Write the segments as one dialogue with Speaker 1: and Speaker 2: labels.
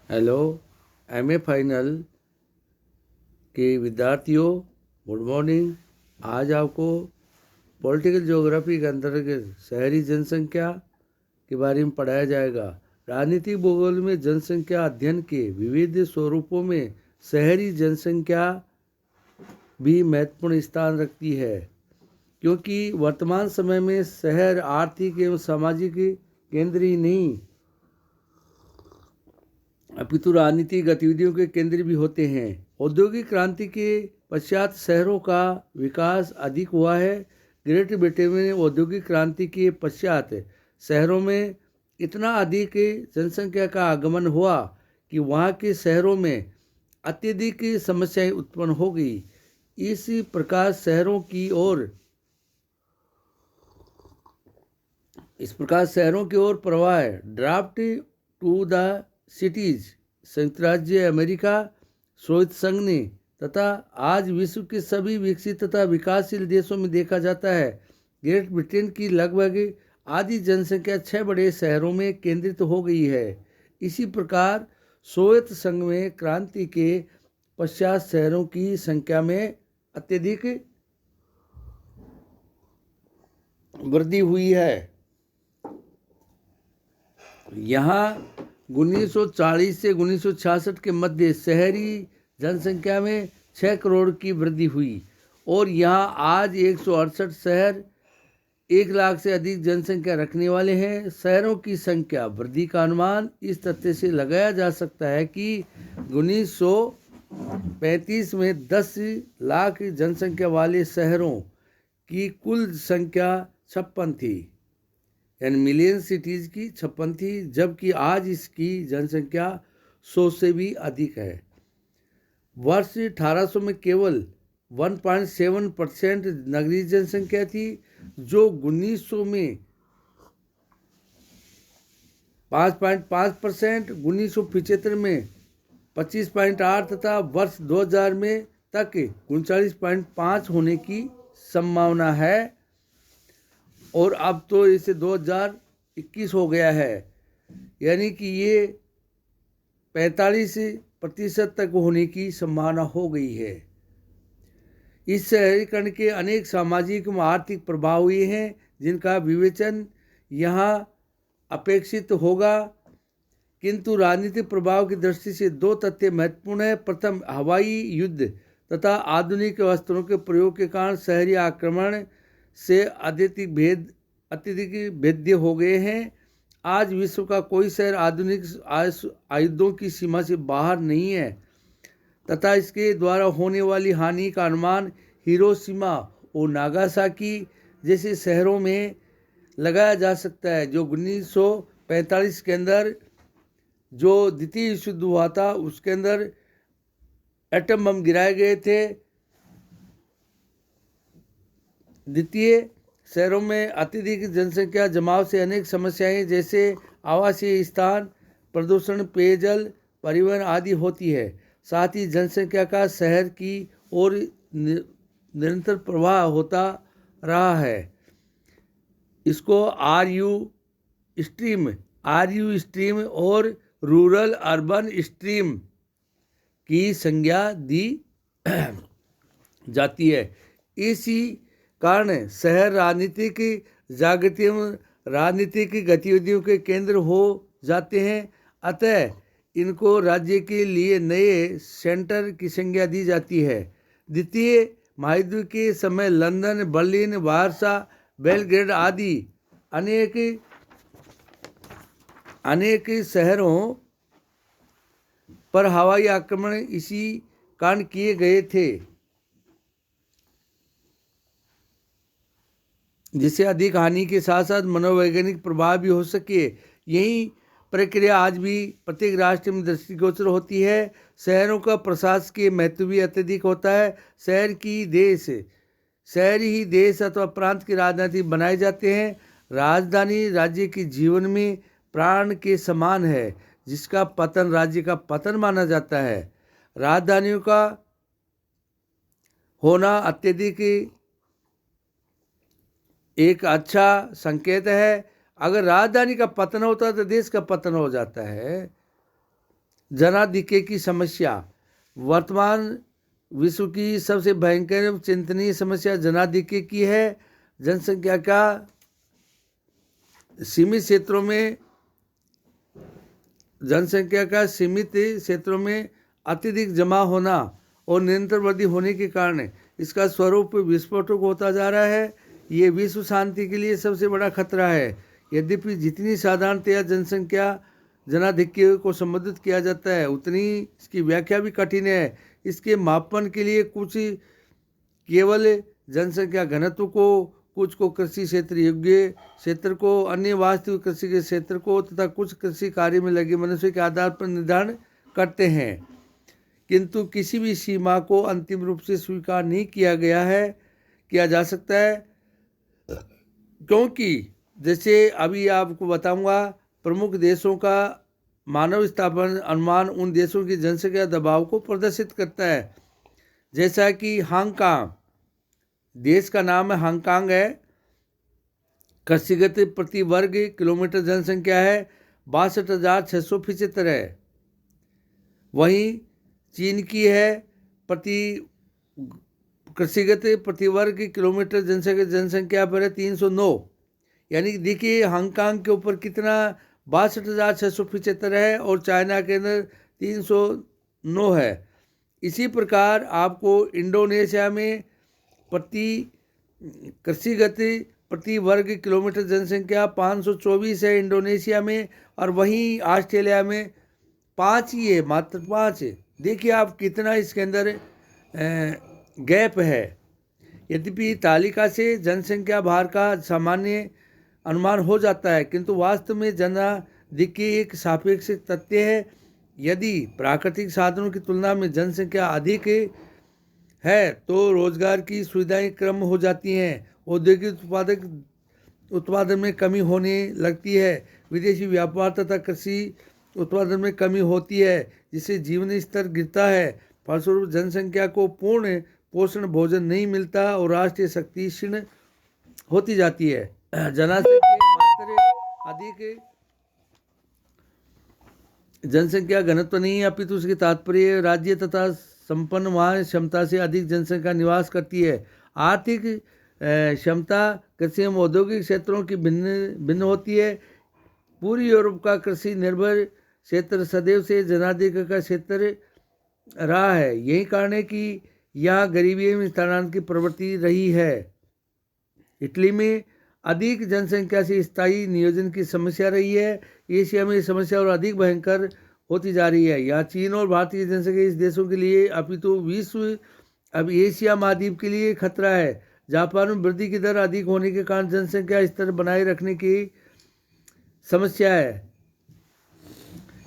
Speaker 1: Hello, MA final के विद्यार्थियों, good morning. आज आपको पॉलिटिकल ज्योग्राफी के अंतर्गत शहरी जनसंख्या के बारे में पढ़ाया जाएगा। राजनीतिक भूगोल में जनसंख्या अध्ययन के विविध स्वरूपों में शहरी जनसंख्या भी महत्वपूर्ण स्थान रखती है, क्योंकि वर्तमान समय में शहर आर्थिक एवं सामाजिक केंद्र ही नहीं अपितु राजनीतिक गतिविधियों के केंद्र भी होते हैं। औद्योगिक क्रांति के पश्चात शहरों का विकास अधिक हुआ है। ग्रेट ब्रिटेन में औद्योगिक क्रांति के पश्चात शहरों में इतना अधिक जनसंख्या का आगमन हुआ कि वहाँ के शहरों में अत्यधिक समस्याएं उत्पन्न हो गई। इस प्रकार शहरों की ओर प्रवाह ड्राफ्ट टू द सिटीज संयुक्त राज्य अमेरिका, सोवियत संघ ने तथा आज विश्व के सभी विकसित तथा विकासशील देशों में देखा जाता है। ग्रेट ब्रिटेन की लगभग आधी जनसंख्या 6 बड़े शहरों में केंद्रित हो गई है। इसी प्रकार सोवियत संघ में क्रांति के पश्चात शहरों की संख्या में अत्यधिक वृद्धि हुई है। यहाँ 1940 से 1966 के मध्य शहरी जनसंख्या में 6 करोड़ की वृद्धि हुई और यहाँ आज 168 शहर 1 लाख से अधिक जनसंख्या रखने वाले हैं। शहरों की संख्या वृद्धि का अनुमान इस तथ्य से लगाया जा सकता है कि 1935 में 10 लाख जनसंख्या वाले शहरों की कुल संख्या 56 थी, यानी मिलियन सिटीज़ की 56 थी, जबकि आज इसकी जनसंख्या 100 से भी अधिक है। वर्ष 1800 में केवल 1.7% नगरीय जनसंख्या थी, जो 1900 में 5.5%, 1975 में 25.8 तथा वर्ष 2000 में तक 39.5 होने की संभावना है। और अब तो इसे 2021 हो गया है, यानी कि ये 45% तक होने की संभावना हो गई है। इस शहरीकरण के अनेक सामाजिक व आर्थिक प्रभाव हुए हैं, जिनका विवेचन यहाँ अपेक्षित होगा, किंतु राजनीतिक प्रभाव की दृष्टि से 2 तथ्य महत्वपूर्ण है। प्रथम, हवाई युद्ध तथा आधुनिक अस्त्रों के प्रयोग के कारण शहरी आक्रमण से अत्यधिक भेद्य हो गए हैं। आज विश्व का कोई शहर आधुनिक आयुधों की सीमा से बाहर नहीं है तथा इसके द्वारा होने वाली हानि का अनुमान हिरोशिमा और नागासाकी जैसे शहरों में लगाया जा सकता है, जो 1945 के अंदर जो द्वितीय विश्व युद्ध हुआ था उसके अंदर एटम बम गिराए गए थे। द्वितीय, शहरों में अत्यधिक जनसंख्या जमाव से अनेक समस्याएं जैसे आवासीय स्थान, प्रदूषण, पेयजल, परिवहन आदि होती है। साथ ही जनसंख्या का शहर की ओर निरंतर प्रवाह होता रहा है। इसको आरयू स्ट्रीम और रूरल अर्बन स्ट्रीम की संज्ञा दी जाती है। इसी कारण शहर राजनीतिक गतिविधियों के केंद्र हो जाते हैं। अतः इनको राज्य के लिए नए सेंटर की संज्ञा दी जाती है। द्वितीय महायुद्ध के समय लंदन, बर्लिन, वारसा, बेलग्रेड आदि अनेक शहरों पर हवाई आक्रमण इसी कारण किए गए थे, जिससे अधिक हानि के साथ साथ मनोवैज्ञानिक प्रभाव भी हो सके। यही प्रक्रिया आज भी प्रत्येक राष्ट्र में दृष्टिगोचर होती है। शहरों का प्रशासकीय महत्व भी अत्यधिक होता है। शहर ही देश अथवा प्रांत की राजधानी बनाए जाते हैं। राजधानी राज्य के जीवन में प्राण के समान है, जिसका पतन राज्य का पतन माना जाता है। राजधानियों का होना अत्यधिक एक अच्छा संकेत है। अगर राजधानी का पतन होता है तो देश का पतन हो जाता है। जनाधिक्य की समस्या। वर्तमान विश्व की सबसे भयंकर चिंतनीय समस्या जनाधिक्य की है। जनसंख्या का सीमित क्षेत्रों में अत्यधिक जमा होना और निरंतर वृद्धि होने के कारण इसका स्वरूप विस्फोटक होता जा रहा है। ये विश्व शांति के लिए सबसे बड़ा खतरा है। यद्यपि जितनी साधारणतया जनसंख्या जनाधिक्य को संबोधित किया जाता है, उतनी इसकी व्याख्या भी कठिन है। इसके मापन के लिए कुछ केवल जनसंख्या घनत्व को, कुछ को कृषि क्षेत्र योग्य क्षेत्र को, अन्य वास्तविक कृषि के क्षेत्र को तथा कुछ कृषि कार्य में लगे मनुष्य के आधार पर निर्धारण करते हैं, किंतु किसी भी सीमा को अंतिम रूप से स्वीकार नहीं किया जा सकता है, क्योंकि जैसे अभी आपको बताऊंगा, प्रमुख देशों का मानव स्थापन अनुमान उन देशों की जनसंख्या दबाव को प्रदर्शित करता है। जैसा कि हांगकांग, देश का नाम है हांगकांग है, कृषिगत प्रति वर्ग किलोमीटर जनसंख्या है 62,675 है। वहीं चीन की है कृषिगत प्रति वर्ग किलोमीटर जनसंख्या पर है 309। यानी देखिए हांगकांग के ऊपर कितना 62,675 है और चाइना के अंदर 309 है। इसी प्रकार आपको इंडोनेशिया में कृषिगत प्रति वर्ग किलोमीटर जनसंख्या 524 है इंडोनेशिया में, और वहीं ऑस्ट्रेलिया में 5 ही है, मात्र 5 है। देखिए आप कितना इसके अंदर गैप है। यद्यपि तालिका से जनसंख्या भार का सामान्य अनुमान हो जाता है, किंतु वास्तव में जनाधिक्य एक सापेक्ष तथ्य है। यदि प्राकृतिक साधनों की तुलना में जनसंख्या अधिक है तो रोजगार की सुविधाएं कम हो जाती हैं, औद्योगिक उत्पादन में कमी होने लगती है, विदेशी व्यापार तथा कृषि उत्पादन में कमी होती है, जिससे जीवन स्तर गिरता है। फलस्वरूप जनसंख्या को पूर्ण पोषण भोजन नहीं मिलता और राष्ट्रीय शक्ति क्षीण होती जाती है। जनसंख्या मात्र अधिक जनसंख्या घनत्व नहीं, अपितु उसके तात्पर्य राज्य तथा संपन्न वहाँ क्षमता से अधिक जनसंख्या निवास करती है। आर्थिक क्षमता कृषि एवं औद्योगिक क्षेत्रों की भिन्न होती है। पूर्वी यूरोप का कृषि निर्भर क्षेत्र सदैव से जनाधिक्य का क्षेत्र रहा है। यही कारण है कि यहाँ गरीबी एवं स्थानांतरण की प्रवृत्ति रही है। इटली में अधिक जनसंख्या से स्थायी नियोजन की समस्या रही है। एशिया में समस्या और अधिक भयंकर होती जा रही है। यहाँ चीन और भारतीय जनसंख्या इस देशों के लिए अपितु विश्व अब एशिया महाद्वीप के लिए खतरा है। जापान में वृद्धि की दर अधिक होने के कारण जनसंख्या स्तर बनाए रखने की समस्या है।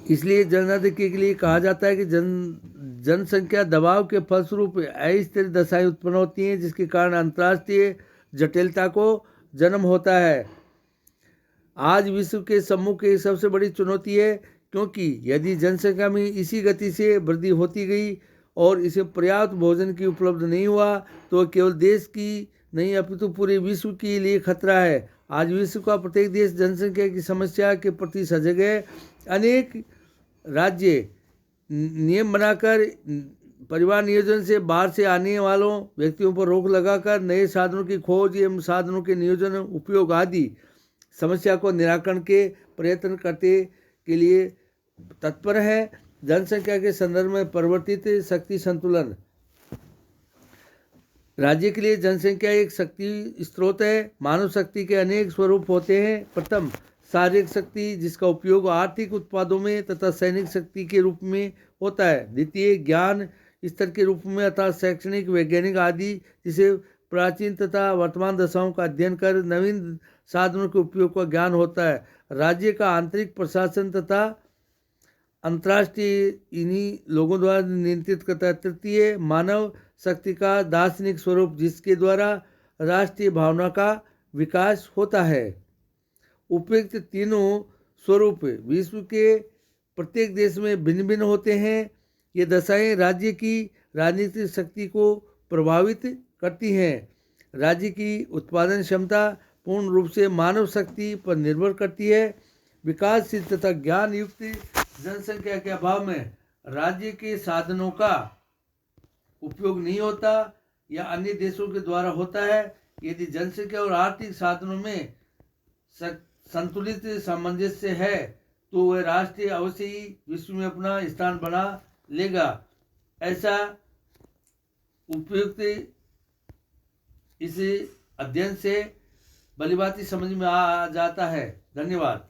Speaker 1: इसलिए जनाधिक्य के लिए कहा जाता है कि जनसंख्या दबाव के फलस्वरूप अस्थिर दशाएं उत्पन्न होती हैं, जिसके कारण अंतर्राष्ट्रीय जटिलता को जन्म होता है। आज विश्व के सम्मुख एक सबसे बड़ी चुनौती है, क्योंकि यदि जनसंख्या में इसी गति से वृद्धि होती गई और इसे पर्याप्त भोजन की उपलब्ध नहीं हुआ तो केवल देश की नहीं अपितु पूरे विश्व के लिए खतरा है। आज विश्व का प्रत्येक देश जनसंख्या की समस्या के प्रति सजग है। अनेक राज्य नियम बनाकर परिवार नियोजन से बाहर से आने वालों व्यक्तियों पर रोक लगाकर नए साधनों की खोज एवं साधनों के नियोजन उपयोग आदि समस्या को निराकरण के प्रयत्न करते के लिए तत्पर है। जनसंख्या के संदर्भ में परिवर्तित शक्ति संतुलन। राज्य के लिए जनसंख्या एक शक्ति स्रोत है। मानव शक्ति के अनेक स्वरूप होते हैं। प्रथम शारीरिक शक्ति, जिसका उपयोग आर्थिक उत्पादों में तथा सैनिक शक्ति के रूप में होता है। द्वितीय ज्ञान स्तर के रूप में अर्थात शैक्षणिक, वैज्ञानिक आदि, जिसे प्राचीन तथा वर्तमान दशाओं का अध्ययन कर नवीन साधनों के उपयोग का ज्ञान होता है। राज्य का आंतरिक प्रशासन तथा अंतर्राष्ट्रीय इन्हीं लोगों द्वारा नियंत्रित करता है। तृतीय मानव शक्ति का दार्शनिक स्वरूप, जिसके द्वारा राष्ट्रीय भावना का विकास होता है। उपयुक्त तीनों स्वरूप विश्व के प्रत्येक देश में भिन्न भिन्न होते हैं। ये दशाएं राज्य की राजनीतिक शक्ति को प्रभावित करती हैं। राज्य की उत्पादन क्षमता पूर्ण रूप से मानव शक्ति पर निर्भर करती है। विकासशील तथा ज्ञान युक्त जनसंख्या के अभाव में राज्य के साधनों का उपयोग नहीं होता या अन्य देशों के द्वारा होता है। यदि जनसंख्या और आर्थिक साधनों में संतुलित सामंजस्य है तो वह राष्ट्र अवश्य ही विश्व में अपना स्थान बना लेगा। ऐसा उपयुक्त इस अध्ययन से भलीभांति समझ में आ जाता है। धन्यवाद।